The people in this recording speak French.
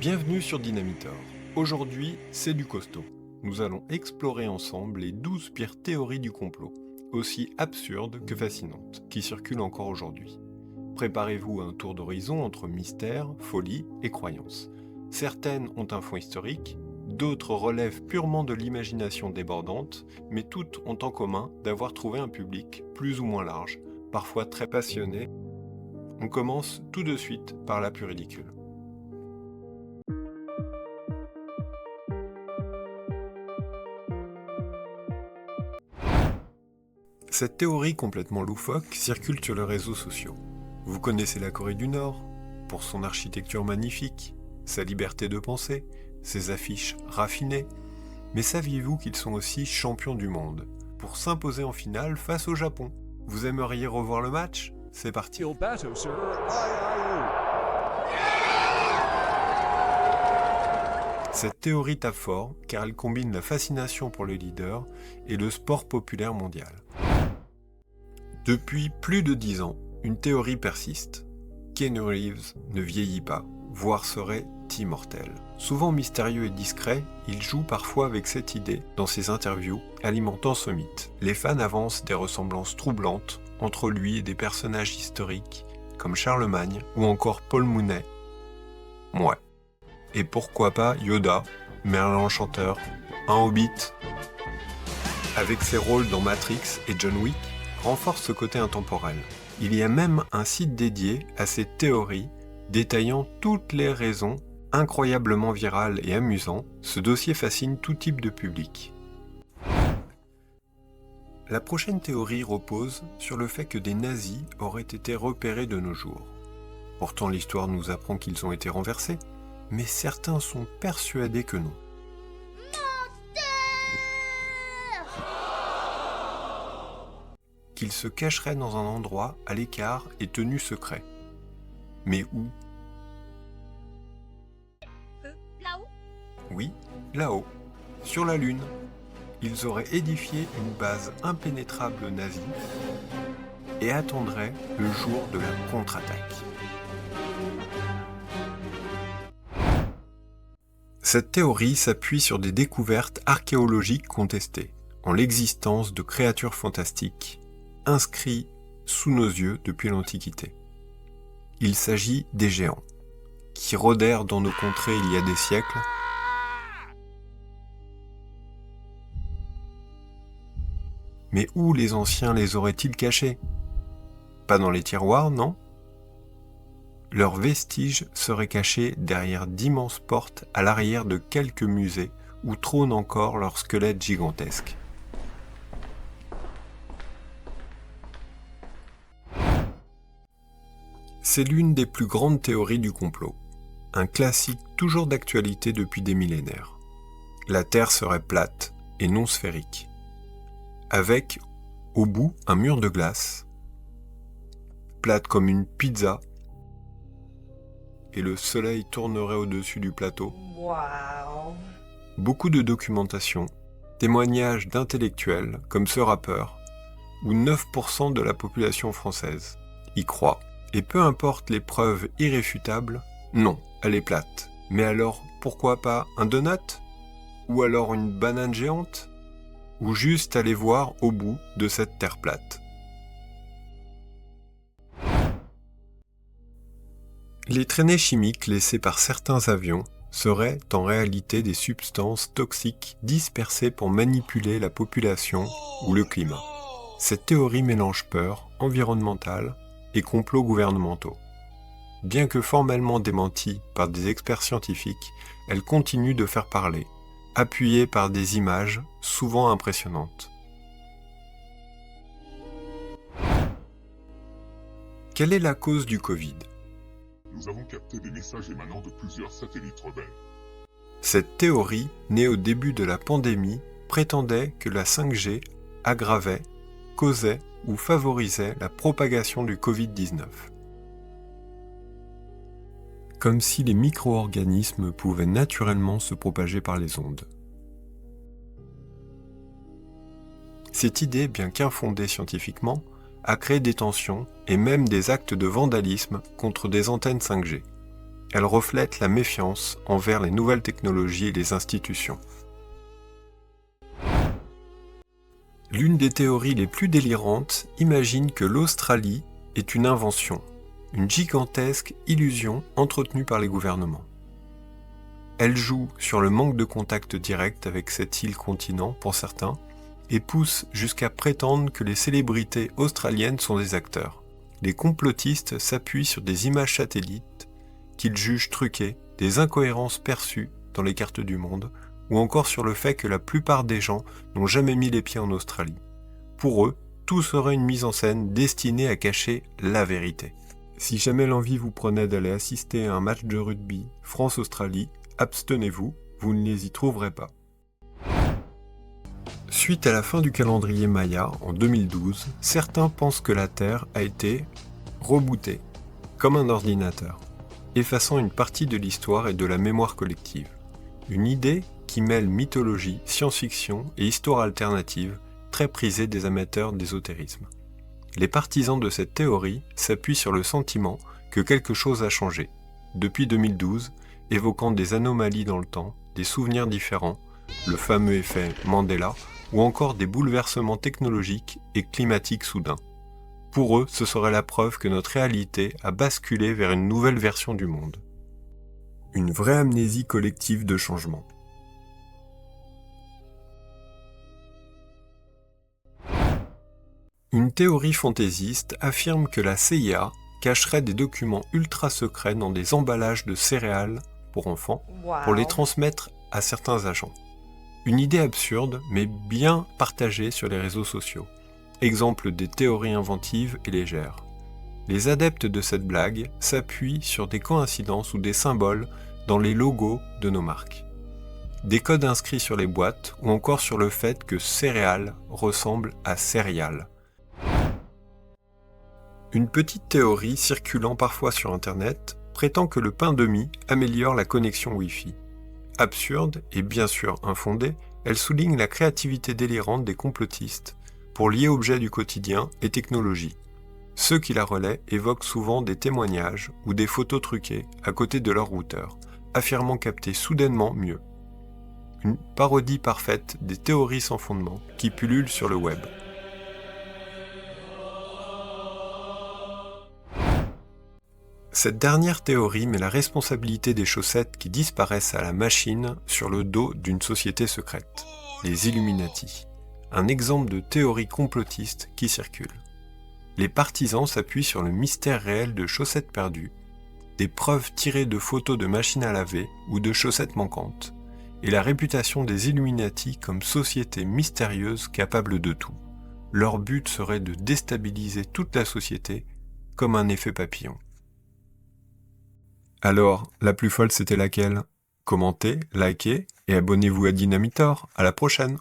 Bienvenue sur Dynamitor. Aujourd'hui, c'est du costaud. Nous allons explorer ensemble les 12 pires théories du complot, aussi absurdes que fascinantes, qui circulent encore aujourd'hui. Préparez-vous à un tour d'horizon entre mystère, folie et croyance. Certaines ont un fond historique, d'autres relèvent purement de l'imagination débordante, mais toutes ont en commun d'avoir trouvé un public plus ou moins large, parfois très passionné. On commence tout de suite par la plus ridicule. Cette théorie complètement loufoque circule sur les réseaux sociaux. Vous connaissez la Corée du Nord, pour son architecture magnifique, sa liberté de penser, ses affiches raffinées. Mais saviez-vous qu'ils sont aussi champions du monde, pour s'imposer en finale face au Japon? Vous aimeriez revoir le match? C'est parti. Cette théorie tape fort car elle combine la fascination pour les leaders et le sport populaire mondial. Depuis plus de 10 ans, une théorie persiste. Keanu Reeves ne vieillit pas, voire serait immortel. Souvent mystérieux et discret, il joue parfois avec cette idée dans ses interviews, alimentant ce mythe. Les fans avancent des ressemblances troublantes entre lui et des personnages historiques comme Charlemagne ou encore Paul Mounet. Ouais. Et pourquoi pas Yoda, Merlin l'Enchanteur, un Hobbit. Avec ses rôles dans Matrix et John Wick, renforce ce côté intemporel. Il y a même un site dédié à cette théorie, détaillant toutes les raisons incroyablement virales et amusantes. Ce dossier fascine tout type de public. La prochaine théorie repose sur le fait que des nazis auraient été repérés de nos jours. Pourtant l'histoire nous apprend qu'ils ont été renversés, mais certains sont persuadés que non. Qu'ils se cacheraient dans un endroit à l'écart et tenu secret. Mais où? Là-haut? Oui, là-haut, sur la Lune. Ils auraient édifié une base impénétrable nazie et attendraient le jour de la contre-attaque. Cette théorie s'appuie sur des découvertes archéologiques contestées, en l'existence de créatures fantastiques inscrites sous nos yeux depuis l'Antiquité. Il s'agit des géants, qui rôdèrent dans nos contrées il y a des siècles, mais où les anciens les auraient-ils cachés? Pas dans les tiroirs, non? Leurs vestiges seraient cachés derrière d'immenses portes à l'arrière de quelques musées où trônent encore leurs squelettes gigantesques. C'est l'une des plus grandes théories du complot, un classique toujours d'actualité depuis des millénaires. La Terre serait plate et non sphérique, avec, au bout, un mur de glace, plate comme une pizza, et le soleil tournerait au-dessus du plateau. Wow. Beaucoup de documentation, témoignages d'intellectuels, comme ce rappeur, où 9% de la population française y croit. Et peu importe les preuves irréfutables, non, elle est plate. Mais alors, pourquoi pas un donut? Ou alors une banane géante? Ou juste aller voir au bout de cette terre plate? Les traînées chimiques laissées par certains avions seraient en réalité des substances toxiques dispersées pour manipuler la population ou le climat. Cette théorie mélange peur environnementale et complots gouvernementaux. Bien que formellement démentie par des experts scientifiques, elle continue de faire parler, appuyée par des images souvent impressionnantes. Quelle est la cause du Covid? Nous avons capté des messages émanant de plusieurs satellites rebelles. Cette théorie, née au début de la pandémie, prétendait que la 5G aggravait, causait ou favorisait la propagation du Covid-19. Comme si les micro-organismes pouvaient naturellement se propager par les ondes. Cette idée, bien qu'infondée scientifiquement, a créé des tensions et même des actes de vandalisme contre des antennes 5G. Elle reflète la méfiance envers les nouvelles technologies et les institutions. L'une des théories les plus délirantes imagine que l'Australie est une invention, une gigantesque illusion entretenue par les gouvernements. Elle joue sur le manque de contact direct avec cette île-continent pour certains et pousse jusqu'à prétendre que les célébrités australiennes sont des acteurs. Les complotistes s'appuient sur des images satellites qu'ils jugent truquées, des incohérences perçues dans les cartes du monde, ou encore sur le fait que la plupart des gens n'ont jamais mis les pieds en Australie. Pour eux, tout serait une mise en scène destinée à cacher la vérité. Si jamais l'envie vous prenait d'aller assister à un match de rugby France-Australie, abstenez-vous, vous ne les y trouverez pas. Suite à la fin du calendrier Maya en 2012, certains pensent que la Terre a été rebootée, comme un ordinateur, effaçant une partie de l'histoire et de la mémoire collective. Une idée qui mêle mythologie, science-fiction et histoire alternative, très prisée des amateurs d'ésotérisme. Les partisans de cette théorie s'appuient sur le sentiment que quelque chose a changé, depuis 2012, évoquant des anomalies dans le temps, des souvenirs différents, le fameux effet Mandela, ou encore des bouleversements technologiques et climatiques soudains. Pour eux, ce serait la preuve que notre réalité a basculé vers une nouvelle version du monde. Une vraie amnésie collective de changement. Une théorie fantaisiste affirme que la CIA cacherait des documents ultra secrets dans des emballages de céréales pour enfants pour les transmettre à certains agents. Une idée absurde, mais bien partagée sur les réseaux sociaux. Exemple des théories inventives et légères. Les adeptes de cette blague s'appuient sur des coïncidences ou des symboles dans les logos de nos marques. Des codes inscrits sur les boîtes ou encore sur le fait que céréales ressemble à céréales. Une petite théorie circulant parfois sur Internet prétend que le pain de mie améliore la connexion Wi-Fi. Absurde et bien sûr infondée, elle souligne la créativité délirante des complotistes pour lier objets du quotidien et technologie. Ceux qui la relaient évoquent souvent des témoignages ou des photos truquées à côté de leur routeur, affirmant capter soudainement mieux. Une parodie parfaite des théories sans fondement qui pullulent sur le web. Cette dernière théorie met la responsabilité des chaussettes qui disparaissent à la machine sur le dos d'une société secrète, les Illuminati. Un exemple de théorie complotiste qui circule. Les partisans s'appuient sur le mystère réel de chaussettes perdues, des preuves tirées de photos de machines à laver ou de chaussettes manquantes, et la réputation des Illuminati comme société mystérieuse capable de tout. Leur but serait de déstabiliser toute la société comme un effet papillon. Alors, la plus folle c'était laquelle ? Commentez, likez et abonnez-vous à Dynamitor. À la prochaine!